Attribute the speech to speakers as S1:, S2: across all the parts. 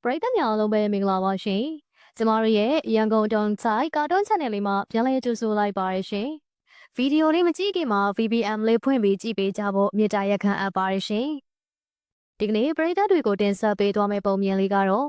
S1: ပရိသတ်များအားလုံးပဲမင်္ဂလာပါရှင်။ကျမတို့ရဲ့ရန်ကုန်တုံဆိုင်ကာတွန်း channel လေးမှာပြန်လည်ကြိုဆိုလိုက်ပါရရှင်။ဗီဒီယိုလေးမကြည့်ခင်မှာ VPN လေးဖွင့်ပြီးကြည့်ပေးကြဖို့မြစ်တာရက်ခံအပ်ပါရရှင်။ဒီကနေ့ပရိသတ်တွေကိုတင်ဆက်ပေးသွားမယ့်ပုံမြင်လေးကတော့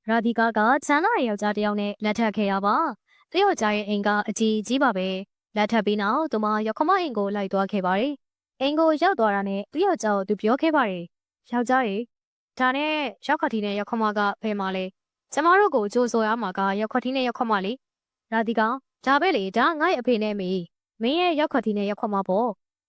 S1: ရာဒီကာကချမ်းသာရဲ့ယောက်ျားတစ်ယောက်နဲ့လက်ထပ်ခဲ့ရပါ။တယောက်ျားရဲ့အိမ်ကအကြီးပါပဲ။လက်ထပ်ပြီးနောက်သူမရောက်ခမအိမ်ကိုလိုက်သွားခဲ့ပါတယ်။အိမ်ကိုရောက်သွားတာနဲ့သူယောက်ျားကိုသူပြောခဲ့ပါတယ်။ယောက်ျားရဲ့ဒါနဲ့ရောက်ခတီနဲ့ရောက်ခမကဖယ်မလဲကျမတို့ကိုကြိုးဆိုရမှာကရောက်ခတီနဲ့ရောက်ခမလေရာဒီကဒါပဲလေဒါငါ့ရဲ့အဖေနဲ့မေမင်းရဲ့ရောက်ခတီနဲ့ရောက်ခမပေါ့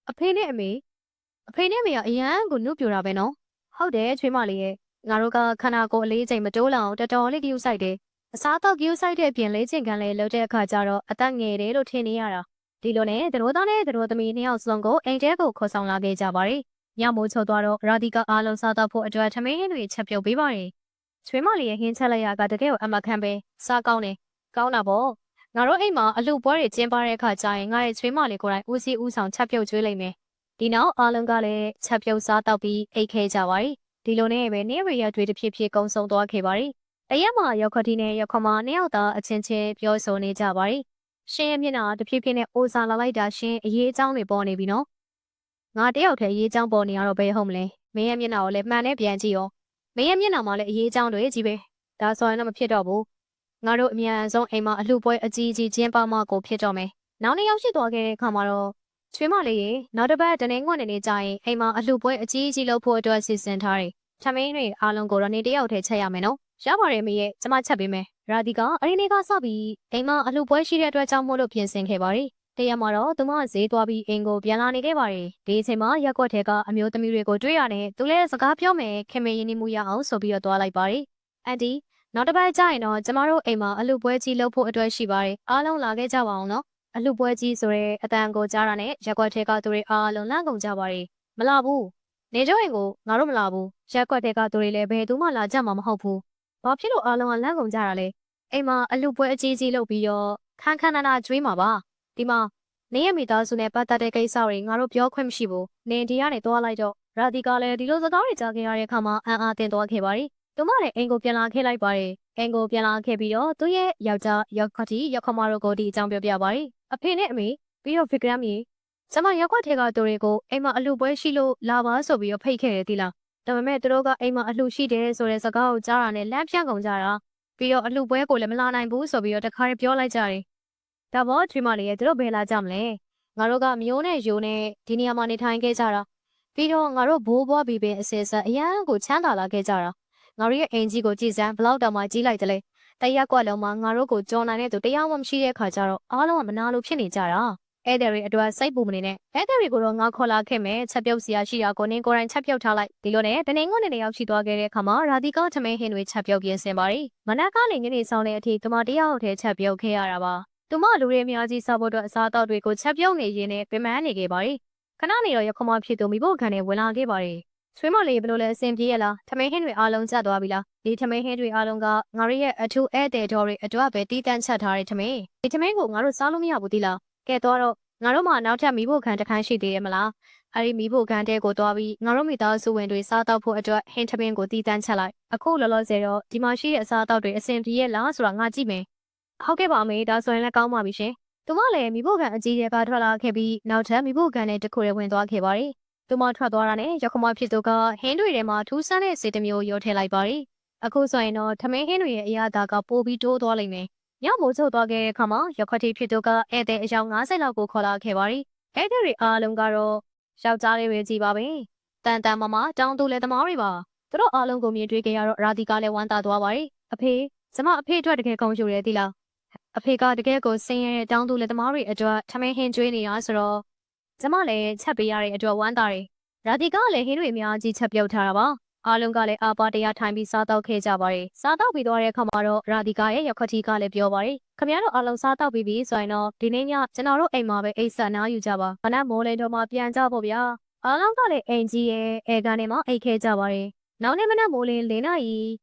S1: အဖေနဲ့အမေကအရန်ကိုနှုတ်ပြတာပဲနော်ဟုတ်တယ်ချွေးမလေးရဲ့ငါတို့ကခန္ဓာကိုယ်အလေးချိန်မတိုးလောက်တော်တော်လေးကြည့်ဆိုင်တယ်အစားတော့ကြည့်ဆိုင်တဲ့အပြင်လေးချိန်ကန်လေးလှုပ်တဲ့အခါကျတော့အသက်ငယ်တယ်လို့ထင်နေရတာဒီလိုနဲ့သတို့သားနဲ့သတို့သမီးနှစ်ယောက်စလုံးကိုအိမ်ထဲကိုခေါ်ဆောင်လာခဲ့ကြပါတယ်ညမိုးချုပ်သွားတော့ရာဒီကအားလုံးစားတော့ဖို့အတွက်ထမင်းဟင်းတွေချက်ပြုတ်ပေးပါတယ်။ချွေးမလေးရဲ့ဟင်းချက်လိုက်ရကတကယ်ကိုအမခံပဲစားကောင်းတယ်။ကောင်းတာပေါ့။ငါတို့အိမ်မှာအလှပွဲတွေကျင်းပတဲ့အခါကျရင်ငါရဲ့ချွေးမလေးကိုယ်တိုင်ဦးစီးဦးဆောင်ချက်ပြုတ်ကျွေးလိုက်မယ်။ဒီနောက်အားလုံးကလည်းချက်ပြုတ်စားတော့ပြီးအိတ်ခဲကြပါတယ်။ဒီလိုနဲ့ပဲနေရရတွေတစ်ဖြည်းဖြည်းကုန်းဆုံးသွားခဲ့ပါတယ်။တရက်မှာရောက်ခတီနဲ့ရောက်ခမနှစ်ယောက်သားအချင်းချင်းပြောဆိုနေကြပါတယ်။ရှင်ရဲ့မျက်နှာတစ်ဖြည်းဖြည်းနဲ့အိုစာလာလိုက်တာရှင်အရေးအကြောင်းတွေပေါ်နေပြီနော်။ငါတယောက်တည်းရေးချောင်းပေါ်နေရတော့ဘယ်ဟုတ်မလဲမင်းရဲ့မျက်နှာကိုလည်းမှန်နဲ့ပြန်ကြည့်ရောမင်းရဲ့မျက်နှာမှာလည်းအရေးချောင်းတွေကြီးပဲဒါဆိုရင်တော့မဖြစ်တော့ဘူးငါတို့အမြန်ဆုံးအိမ်မှာအလှပွဲအကြီးကြီးကျင်းပမှကိုဖြစ်တော့မယ်နောက်နေ့ရောက်ရှိသွားခဲ့တဲ့အခါမှာတော့ချွေးမလေးရေနောက်တစ်ပတ်တနေ့ငွေ့နေကြရင်အိမ်မှာအလှပွဲအကြီးကြီးလုပ်ဖို့အတွက်စီစဉ်ထားတယ်ထမင်းတွေအားလုံးကိုတော့နေတယောက်တည်းချက်ရမယ်နော်ရပါတယ်မေရဲ့ကျမချက်ပေးမယ်ရာဒီကအရင်နေ့ကစပြီးအိမ်မှာအလှပွဲရှိတဲ့အတွက်ကြောင့်မို့လို့ပြင်ဆင်ခဲ့ပါတယ်တရက်မှာတော့သူမဈေးသွားပြီးအိမ်ကိုပြန်လာနေခဲ့ပါတယ်ဒီအချိန်မှာရက်ကွက်ထဲကအမျိုးသမီးတွေကိုတွေ့ရတဲ့သူလည်းစကားပြောမယ်ခင်မင်းရင်းနှီးမှုရအောင်ဆိုပြီးတော့သွားလိုက်ပါတယ်အန်တီနောက်တစ်ပတ်ကျရင်တော့ကျမတို့အိမ်မှာအလှပွဲကြီးလုပ်ဖို့အတွက်ရှိပါတယ်အားလုံးလာခဲ့ကြပါအောင်နော်အလှပွဲကြီးဆိုတဲ့အတန်ကိုကြားတာနဲ့ရက်ကွက်ထဲကသူတွေအားလုံးလန့်ကုန်ကြပါတယ်မလာဘူးနေကြအိမ်ကိုငါတို့မလာဘူးရက်ကွက်ထဲကသူတွေလည်းဘယ်သူမှလာကြမှာမဟုတ်ဘူးဘာဖြစ်လို့အားလုံးကလန့်ကုန်ကြတာလဲအိမ်မှာအလှပွဲအကြီးကြီးလုပ်ပြီးတော့ခန်းခန်းနာနာကျွေးမှာပါဒီမှာနေရမိသားစုနဲ့ပတ်သက်တဲ့ကိစ္စတွေငါတို့ပြောခွင့်မရှိဘူး။နင်ဒီကနေသွားလိုက်တော့ရာဒီကလည်းဒီလိုစကားတွေကြားခဲ့ရတဲ့အခါမှာအံ့အားသင့်သွားခဲ့ပါတယ်။သူမလည်းအိမ်ကိုပြန်လာခဲ့လိုက်ပါတယ်။အိမ်ကိုပြန်လာခဲ့ပြီးတော့သူ့ရဲ့ယောက်ျားရောက်ခတိရောက်ခမတို့ကိုဒီအကြောင်းပြောပြပါတယ်။အဖေနဲ့အမေပြီးတော့ဗစ်ကရမ်ကြီးကျမရောက်ခွက်ထဲကသူတွေကိုအိမ်မှာအလှပွဲရှိလို့လာပါဆိုပြီးတော့ဖိတ်ခဲ့တယ်ဒီလား။ဒါပေမဲ့သူတို့ကအိမ်မှာအလှရှိတယ်ဆိုတဲ့စကားကိုကြားတာနဲ့လမ်းပြန့်ကုန်ကြတာ။ပြီးတော့အလှပွဲကိုလည်းမလာနိုင်ဘူးဆိုပြီးတော့တခါပြောလိုက်ကြတယ်။ဒါပေါ့ချွေးမလေးရဲ့သူတို့ဘယ်လာကြမလဲငါတို့ကမျိုးနဲ့ယိုနဲ့ဒီနေရာမှာနေထိုင်ခဲ့ကြတာပြီးတော့ငါတို့ဘိုးဘွားဘီပင်အစဆက်အရန်ကိုချမ်းသာလာခဲ့ကြတာငါတို့ရဲ့အင်ကြီးကိုကြည်စမ်းဘလောက်တောင်မှကြီးလိုက်တယ်လေတရက်ကွက်လုံးမှာငါတို့ကိုကြော်နိုင်တဲ့သူတရားမှမရှိတဲ့ခါကျတော့အားလုံးကမနာလို့ဖြစ်နေကြတာအဲ့တဲ့တွေအတွက်စိတ်ပူမနေနဲ့အဲ့တဲ့တွေကိုတော့ငါခေါ်လာခဲ့မယ်ချက်ပြုတ်စရာရှိတာကိုနင်းကိုယ်တိုင်ချက်ပြုတ်ထားလိုက်ဒီလိုနဲ့တနေ့ငွေနဲ့ရောက်ရှိသွားခဲ့တဲ့အခါမှာရာဒီကထမင်းဟင်းတွေချက်ပြုတ်ပြင်ဆင်ပါရီမနက်ကလည်းညနေဆောင်တဲ့အထိတမတရားဟုတ်တဲ့ချက်ပြုတ်ခဲ့ရတာပါသူမလူတွေအများကြီးစားဖို့အတွက်အစားအသောက်တွေကိုချက်ပြုတ်နေရင်းနဲ့ပင်ပန်းနေခဲ့ပါတယ်။ခဏနေတော့ရခမဖြစ်သူမိဖို့ခံနဲ့ဝင်လာခဲ့ပါတယ်။ချွေးမလေးဘယ်လိုလဲအဆင်ပြေရလား။ထမင်းဟင်းတွေအားလုံးကျသွားပြီလား။ဒီထမင်းဟင်းတွေအားလုံးကငါတို့ရဲ့အထူးဧည့်သည်တော်တွေအတွက်ပဲတီးတန့်ချက်ထားတဲ့ထမင်း။ဒီထမင်းကိုငါတို့စားလို့မရဘူးသီလား။ကဲတော့ငါတို့မှနောက်ထပ်မိဖို့ခံတစ်ခန်းရှိသေးတယ်မလား။အဲဒီမိဖို့ခံတဲ့ကိုသွားပြီးငါတို့မိသားစုဝင်တွေစားတော့ဖို့အတွက်ဟင်းထမင်းကိုတီးတန့်ချက်လိုက်။အခုလောလောဆယ်တော့ဒီမှာရှိတဲ့အစားအသောက်တွေအဆင်ပြေရလားဆိုတာငါကြည့်မယ်။ဟုတ်ကဲ့ပါမေဒါဆိုရင်လည်းကောင်းပါပြီရှင်။သူမလည်းမိဖို့ကန်အကြီးကျယ်ကထွက်လာခဲ့ပြီးနောက်ထပ်မိဖို့ကန်နဲ့တခုရဲဝင်သွားခဲ့ပါတယ်။သူမထွက်သွားတာနဲ့ရောက်ခမဖြစ်သူကဟင်းတွေထဲမှာထူးဆန်းတဲ့စေတမျိုးရောထည့်လိုက်ပါတယ်။အခုဆိုရင်တော့ထမင်းဟင်းတွေရဲ့အရာသာကပိုပြီးတိုးသွားလိမ့်မယ်။ညမိုးချုပ်သွားခဲ့တဲ့အခါမှာရောက်ခတိဖြစ်သူကဧည့်သည်အယောက်90လောက်ကိုခေါ်လာခဲ့ပါတယ်။ဧည့်သည်တွေအားလုံးကတော့ယောက်ျားလေးပဲကြည်ပါပဲ။တန်တန်မမတောင်းတူလည်းသမားတွေပါ။သူတို့အားလုံးကိုမြင်တွေ့ကြရတော့ရာဒီကလည်းဝမ်းသာသွားပါတယ်။အဖေကျမအဖေအတွက်တကယ်ကောင်းယူရဲသီလား။အဖေကတကယ်ကိုစင်ရဲတောင်းတူလက်သမားတွေအတွက်ထမင်းဟင်းကျွေးနေရဆိုတော့ကျမလည်းချက်ပေးရတဲ့အတွက်ဝမ်းသာတယ်။ရာဒီကလည်းဟင်းတွေအများကြီးချက်ပြုတ်ထားတာပါ။အားလုံးကလည်းအာပါတရားထိုင်ပြီးစားတော့ခဲ့ကြပါတယ်။စားတော့ပြီးသွားတဲ့အခါမှာတော့ရာဒီကရဲ့ရောက်ခတိကလည်းပြောပါတယ်။ခင်ဗျားတို့အားလုံးစားတော့ပြီးပြီဆိုရင်တော့ဒီနေ့ညကျွန်တော်တို့အိမ်မှာပဲအိတ်ဆက်နားယူကြပါ။မနက်မိုးလင်းတော့မှပြန်ကြဖို့ဗျာ။အားလုံးကလည်းအိမ်ကြီးရဲ့အဲကန်ထဲမှာအိတ်ခဲကြပါတယ်။နောက်နေ့မနက်မိုးလင်း၄နာရ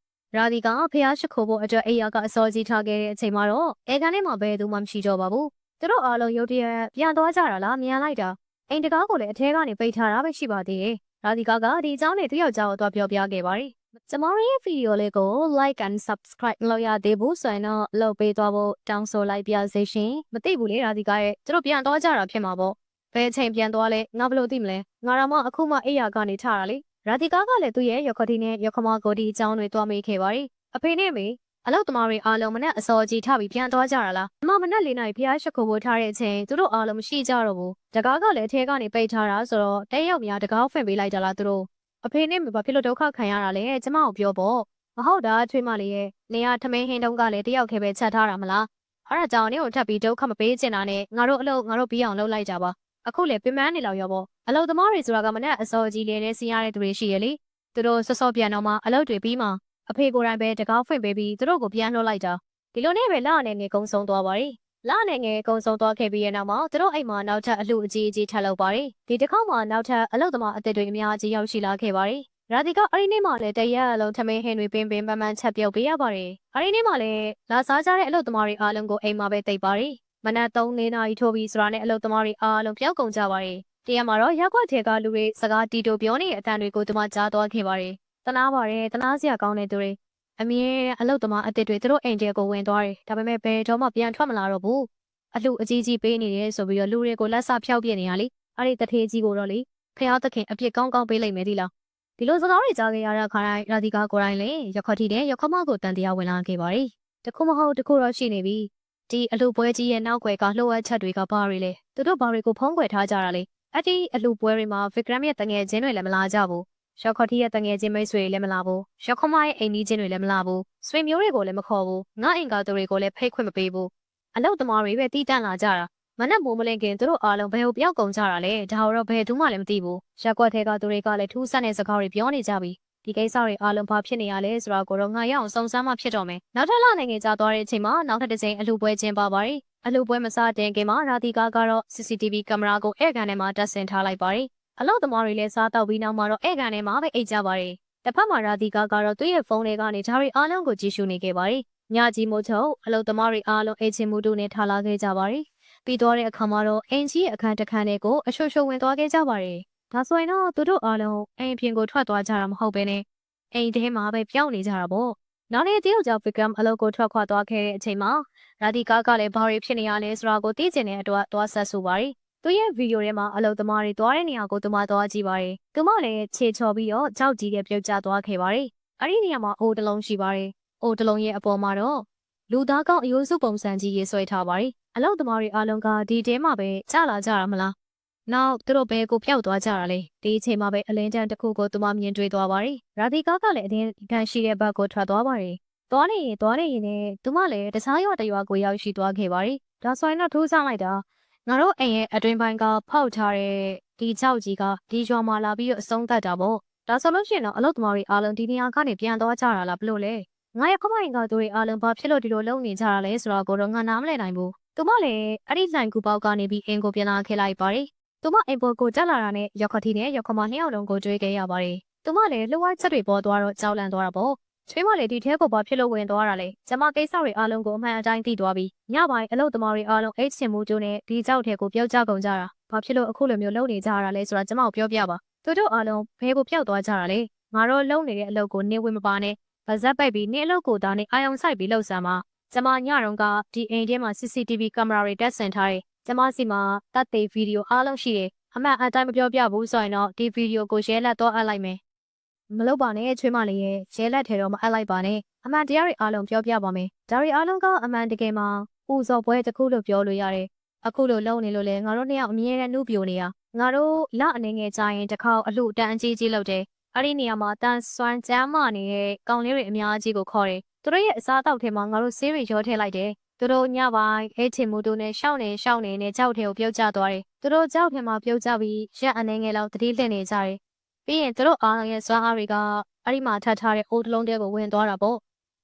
S1: ီရာဒီကဖះရှိခိုးဖို့အတွက်အိယာကအစောကြီးထားခဲ့တဲ့အချိန်မှာတော့အဲကန်ထဲမှာဘယ်သူမှမရှိတော့ပါဘူး။သူတို့အားလုံးရုတ်တရက်ပြန်သွားကြတာလားမြန်လိုက်တာ။အိမ်တကားကိုလည်းအထဲကနေပိတ်ထားတာပဲရှိပါသေးတယ်။ရာဒီကဒီအကြောင်းနဲ့သူ့ယောက်ျားကိုသွားပြောပြခဲ့ပါတယ်။ ကျမတို့ရဲ့ဗီဒီယိုလေးကို like and subscribe လုပ်ရသေးဘူးဆိုရင်တော့လုပ်ပေးသွားဖို့တောင်းဆိုလိုက်ပါစေရှင်မသိဘူးလေရာဒီကာရဲ့သူတို့ပြန်သွားကြတာဖြစ်မှာပေါ့ဘယ်အချိန်ပြန်သွားလဲငါဘယ်လိုသိမလဲငါတော့မှအခုမှအိယာကနေထတာလေရာဒီကာကလည်းသူ့ရဲ့ရခတိနဲ့ရခမကိုဒီအကြောင်းတွေတွားမိခဲ့ပါရီအဖေနဲ့မေအလောက်သမားတွေအားလုံးမနဲ့အစောကြီးထပြီးပြန်သွားကြတာလားအမမနဲ့လေးနိုင်ဖျားရှိခိုးဖို့ထားတဲ့အချိန်သူတို့အားလုံးမရှိကြတော့ဘူးတကားကလည်းအထဲကနေပိတ်ထားတာဆိုတော့တဲရောက်များတကားဖွင့်ပေးလိုက်ကြလားသူတို့အဖေနဲ့မဘာဖြစ်လို့ဒုက္ခခံရတာလဲကျမကိုပြောပေါ့မဟုတ်တာချွေးမလေးရဲ့နေရထမင်းဟင်းတုံးကလည်းတယောက်ခဲပဲချက်ထားတာမလားအဲ့ဒါကြောင့်နင့်ကိုထပ်ပြီးဒုက္ခမပေးချင်တာနဲ့ငါတို့ပြီးအောင်လုပ်လိုက်ကြပါအခုလေပင်မနေလောက်ရောပေါ့အလုပ်သမားတွေဆိုတာကမနဲ့အစောကြီးလေးနဲ့စီးရတဲ့သူတွေရှိရလေသူတို့စောပြန်တော့မှအလုပ်တွေပြီးမှအဖေကိုယ်တိုင်ပဲတကားဖွင့်ပေးပြီးသူတို့ကိုပြန်လွှတ်လိုက်တာဒီလိုနဲ့ပဲလအနေနဲ့ကုံဆုံးသွားပါရီလအနေငယ်ကုံဆုံးသွားခဲ့ပြီးရဲ့နောက်မှာသူတို့အိမ်မှာနောက်ထပ်အလှအကြီးထပ်လုပ်ပါရီဒီတစ်ခေါက်မှာနောက်ထပ်အလုပ်သမားအသစ်တွေအများကြီးရောက်ရှိလာခဲ့ပါရီရာဒီကအဲ့ဒီနေ့မှလည်းတရက်အလုံးထမင်းဟင်းတွေပင်ပန်းချက်ပြုတ်ပေးရပါတယ်အဲ့ဒီနေ့မှလည်းလာစားကြတဲ့အလုပ်သမားတွေအားလုံးကိုအိမ်မှာပဲတိတ်ပါရီမနက်3-4နာရီထိုးပြီးဆိုတာနဲ့အလုပ်သမားတွေအားလုံးပြောက်ကုန်ကြပါတယ်တရားမှာတော့ရက်ွက်ထဲကလူတွေစကားတီတိုပြောနေတဲ့အတန်တွေကိုသူမကြားသွားခဲ့ပါတယ်တနာပါတယ်တနာစရာကောင်းတဲ့သူတွေအမြဲအလုပ်သမားအသစ်တွေသူတို့အိမ်တဲကိုဝင်သွားတယ်ဒါပေမဲ့ဘယ်တော့မှပြန်ထွက်မလာတော့ဘူးအလှအကြီးပေးနေတယ်ဆိုပြီးတော့လူတွေကိုလက်ဆဖြောက်ပြနေရလေအဲ့ဒီတထေးကြီးကိုတော့လေဖះသခင်အပြစ်ကောင်းပေးလိုက်မယ်ဒီလားဒီလိုစကားတွေကြားခဲ့ရတဲ့အခါတိုင်းရာဒီကာကိုယ်တိုင်လည်းရခတိတဲ့ရခမကိုတန်တရားဝင်လာခဲ့ပါရီတခုမဟုတ်တခုတော့ရှိနေပြီဒီအလှပွဲကြီးရဲ့နောက်ွယ်ကလှုပ်ဝက်ချက်တွေကဘာတွေလဲသူတို့ဘာတွေကိုဖုံးကွယ်ထားကြတာလဲအဲ့ဒီအလှပွဲတွေမှာဗစ်ဂရမ်ရဲ့တငယ်ချင်းတွေလည်းမလာကြဘူးရခတိရဲ့တငယ်ချင်းမိတ်ဆွေတွေလည်းမလာဘူးရခမရဲ့အိမ်ကြီးချင်းတွေလည်းမလာဘူးဆွေမျိုးတွေကိုလည်းမခေါ်ဘူးငါအိမ်ကသူတွေကိုလည်းဖိတ်ခွင့်မပေးဘူးအလုပ်သမားတွေပဲတီးတန့်လာကြတာမနဲ့မိုးမလင်ခင်သူတို့အားလုံးဘယ်ကိုပြောက်ကုန်ကြတာလဲဒါတော့ဘယ်သူမှလည်းမသိဘူးရက်ကွက်ထဲကသူတွေကလည်းထူးဆန်းတဲ့စကားတွေပြောနေကြပြီဒီကိစ္စတွေအားလုံးဘာဖြစ်နေရလဲဆိုတာကိုတော့ငါရအောင်စုံစမ်းမှဖြစ်တော့မယ်နောက်ထပ်လနိုင်ငံကြာသွားတဲ့အချိန်မှာနောက်ထပ်တစ်ချိန်အလှပွဲကျင်းပပါရီအလှပွဲမစတင်ခင်မှာရာသီကာကတော့ CCTV ကင်မရာကိုဧကန်ထဲမှာတပ်ဆင်ထားလိုက်ပါရီအလုပ်သမားတွေလည်းစားတော့ပြီးနောက်မှာတော့ဧကန်ထဲမှာပဲအိတ်ကြပါရီတစ်ဖက်မှာရာသီကာကတော့သူ့ရဲ့ဖုန်းထဲကနေဒါတွေအားလုံးကိုကြည့်ရှုနေခဲ့ပါရီညကြီးမို့ချုပ်အလုပ်သမားတွေအားလုံးအိတ်ချင်းမှုတို့နဲ့ထားလာခဲ့ကြပါရီပြီးတော့တဲ့အခါမှာတော့အင်ကြီးရဲ့အခန်းတစ်ခန်းလေးကိုအရှုပ်ဝင်သွားခဲ့ကြပါတယ်။ဒါဆိုရင်တော့သူတို့အားလုံးအိမ်ပြင်ကိုထွက်သွားကြတာမဟုတ်ဘဲနဲ့အိမ်ထဲမှာပဲပြောင်းနေကြတာပေါ့။နောက်နေ့တယောက်ကြောင့်ဗီဂရမ်အလုပ်ကိုထွက်ခွာသွားခဲ့တဲ့အချိန်မှာရာဒီကာကလည်းဘာတွေဖြစ်နေရလဲဆိုတာကိုသိချင်တဲ့အတွက်သွားဆက်ဆိုပါရီ။သူရဲ့ဗီဒီယိုထဲမှာအလုပ်သမားတွေသွားတဲ့နေရာကိုသူမသွားကြည့်ပါရီ။သူမလည်းခြေချော်ပြီးတော့ကြောက်ကြီးတဲ့ပြုတ်ကျသွားခဲ့ပါရီ။အဲ့ဒီနေရာမှာအိုးတလုံးရှိပါရီ။အိုးတလုံးရဲ့အပေါ်မှာတော့လူသားကောင်းအယိုးစုပုံစံကြီးရေးဆွဲထားပါရီအလောက်သမားတွေအားလုံးကဒီတဲမှာပဲကြာလာကြတာမလားနောက်သူတို့ဘဲကိုဖျောက်သွားကြတာလေဒီအချိန်မှာပဲအလင်းတန်းတစ်ခုကိုသူမမြင်တွေ့သွားပါရီရာဒီကာကလည်းအတင်းခံရှိတဲ့ဘက်ကိုထွက်သွားပါရီသွားနေရင်နဲ့သူမလည်းတခြားရွာတရွာကိုရောက်ရှိသွားခဲ့ပါရီဒါဆိုရင်တော့ထိုးဆောင်လိုက်တာငါတို့အိမ်ရဲ့အတွင်းပိုင်းကဖောက်ထားတဲ့ဒီကြောက်ကြီးကဒီရွာမှာလာပြီးအဆုံးသတ်တာပေါ့ဒါဆိုလို့ရှိရင်တော့အလောက်သမားတွေအားလုံးဒီနေရာကနေပြန်သွားကြတာလားဘလို့လဲငါရခမရင်ကသူတွေအားလုံးဘာဖြစ်လို့ဒီလိုလုပ်နေကြတာလဲဆိုတော့ကိုတော့ငါနားမလည်နိုင်ဘူးသူမလည်းအဲ့ဒီလိုင်ကူပေါက်ကနေပြီးအင်ကိုပြန်လာခဲ့လိုက်ပါရီသူမအိမ်ပေါ်ကိုတက်လာတာနဲ့ရခတိနဲ့ရခမနှစ်ယောက်လုံးကိုတွေ့ခဲ့ရပါရီသူမလည်းလှဝါချက်တွေပေါ်သွားတော့ကြောက်လန့်သွားတာပေါ့ချွေးမလည်းဒီထဲကိုဘာဖြစ်လို့ဝင်သွားတာလဲကျမကိစ္စတွေအားလုံးကိုအမှန်အတိုင်းသိသွားပြီးညပိုင်းအလုပ်သမားတွေအားလုံးအိတ်ချင်မှုကျိုးနဲ့ဒီကြောက်ထဲကိုပြုတ်ကျကုန်ကြတာဘာဖြစ်လို့အခုလိုမျိုးလုပ်နေကြတာလဲဆိုတာကျမကိုပြောပြပါသူတို့အားလုံးဘဲကိုပျောက်သွားကြတာလေငါတို့လုံနေတဲ့အလုပ်ကိုနေဝင်မပါနဲ့ဗဇက်ပိတ်ပြီးနေအလုပ်ကိုသားနဲ့အာယုံဆိုင်ပြီးလှုပ်ဆမ်းမှာကျမညတော့ကဒီအိမ်ထဲမှာ CCTV ကင်မရာတွေတက်ဆင်ထားတယ်ကျမစီမှာတပ်သေးဗီဒီယိုအားလုံးရှိတယ်အမှန်အတိုင်းမပြောပြဘူးဆိုရင်တော့ဒီဗီဒီယိုကိုရဲလက်တော့အပ်လိုက်မယ်မလုပ်ပါနဲ့ချွေးမလေးရဲ့ရဲလက်ထဲတော့မအပ်လိုက်ပါနဲ့အမှန်တရားတွေအားလုံးပြောပြပါမယ်ဒါတွေအားလုံးကအမှန်တကယ်မှာပူဇော်ပွဲတစ်ခုလို့ပြောလို့ရတယ်အခုလိုလုပ်နေလို့လေငါတို့နှစ်ယောက်အမြဲတမ်းနှုတ်ပြနေရငါတို့လအနေငယ်ကြရင်တစ်ခေါက်အလှတန်းအကြီးလုပ်တယ်အဲ့ဒီနေရာမှာတန်ဆွမ်းကျမ်းမာနေတဲ့ကောင်လေးတွေအများကြီးကိုခေါ်တယ်သူတို့ရဲ့အစားအသောက်ထဲမှာငါတို့ဆေးတွေရောထည့်လိုက်တယ်သူတို့ညပိုင်းအဲချင်မှုတို့နဲ့ရှောင်းနေနဲ့ကြောက်ထဲကိုပြုတ်ကျသွားတယ်သူတို့ကြောက်ထဲမှာပြုတ်ကျပြီးရက်အနေငယ်လောက်တတိလှည့်နေကြတယ်ပြီးရင်သူတို့အားလုံးရဲ့စွမ်းအားတွေကအဲ့ဒီမှာထပ်ထားတဲ့အိုးတလုံးတဲကိုဝင်သွားတာပေါ့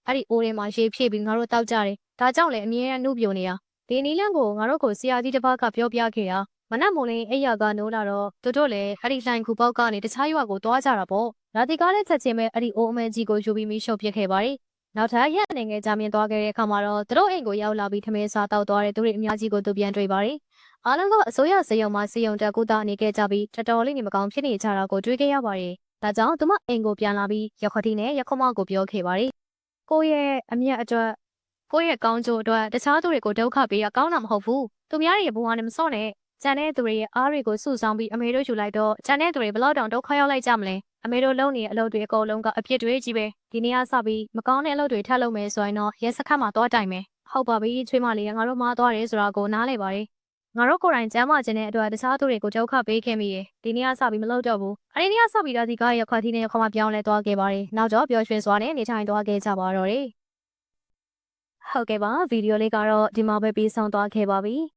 S1: အဲ့ဒီအိုးထဲမှာရေဖြည့်ပြီးငါတို့တောက်ကြတယ်ဒါကြောင့်လည်းအမြဲတမ်းနှုတ်ပြနေရဒီနီလန့်ကိုငါတို့ကိုဆရာကြီးတစ်ပါးကပြောပြခဲ့တာမနက်မိုးလင်းအိယာကနိုးလာတော့သူတို့လည်းအဲ့ဒီလှိုင်ကူပေါက်ကနေတခြားရွာကိုသွားကြတာပေါ့ရာသီကားလည်းချက်ချင်းပဲအဲ့ဒီအိုးအမဲကြီးကိုယူပြီးမိရှုပ်ပြစ်ခဲ့ပါရီနောက်ထပ်ရက်အနေငယ်ကြာမြင့်သွားခဲ့တဲ့အခါမှာတော့သူတို့အိမ်ကိုရောက်လာပြီးထမင်းစားတောက်သွားတဲ့သူတွေအများကြီးကိုသူပြန်တွေ့ပါရီအားလုံးကအစိုးရစေယုံမှာစေယုံတက်ကူတာနေခဲ့ကြပြီးတော်တော်လေးနေမကောင်းဖြစ်နေကြတာကိုတွေ့ခဲ့ရပါရီ ဒါကြောင့်သူမအိမ်ကိုပြန်လာပြီးရခွက်တီနဲ့ရခွက်မကိုပြောခဲ့ပါတယ်ကိုရဲ့အမျက်အတွက်ကိုရဲ့ကောင်းကျိုးအတွက်တခြားသူတွေကိုဒုက္ခပေးရကောင်းတာမဟုတ်ဘူးသူများရဲ့ဘဝနဲ့မစော့နဲ့ကျန်တဲ့သူတွေရဲ့အားတွေကိုစုဆောင်းပြီးအမေတို့ယူလိုက်တော့ကျန်တဲ့သူတွေဘလောက်တောင်ဒုက္ခရောက်လိုက်ကြမလဲအမေတို့လုံနေတဲ့အလုပ်တွေအကုန်လုံးကအပြစ်တွေကြီးပဲဒီနေ့ကစပြီးမကောင်းတဲ့အလုပ်တွေထပ်လုပ်မယ်ဆိုရင်တော့ရဲစခန်းမှာသွားတိုင်မယ်ဟုတ်ပါပြီချွေးမလေးငါတို့မှားသွားတယ်ဆိုတာကိုနားလေပါတယ်ငါတို့ကိုယ်တိုင်ကျမ်းမာခြင်းတဲ့အတွက်တခြားသူတွေကိုဒုက္ခပေးခဲ့မိတယ်ဒီနေ့ကစပြီးမလုပ်တော့ဘူးအဲဒီနေ့ကစပြီးဒါဒီကရခွက်တီနဲ့ရခွက်မပြောင်းလဲသွားခဲ့ပါတယ်နောက်တော့ပျော်ရွှင်စွာနဲ့နေထိုင်သွားခဲ့ကြပါတော့တယ်ဟုတ်ကဲ့ပါဗီဒီယိုလေးကတော့ဒီမှာပဲပြီးဆုံးသွားခဲ့ပါပြီ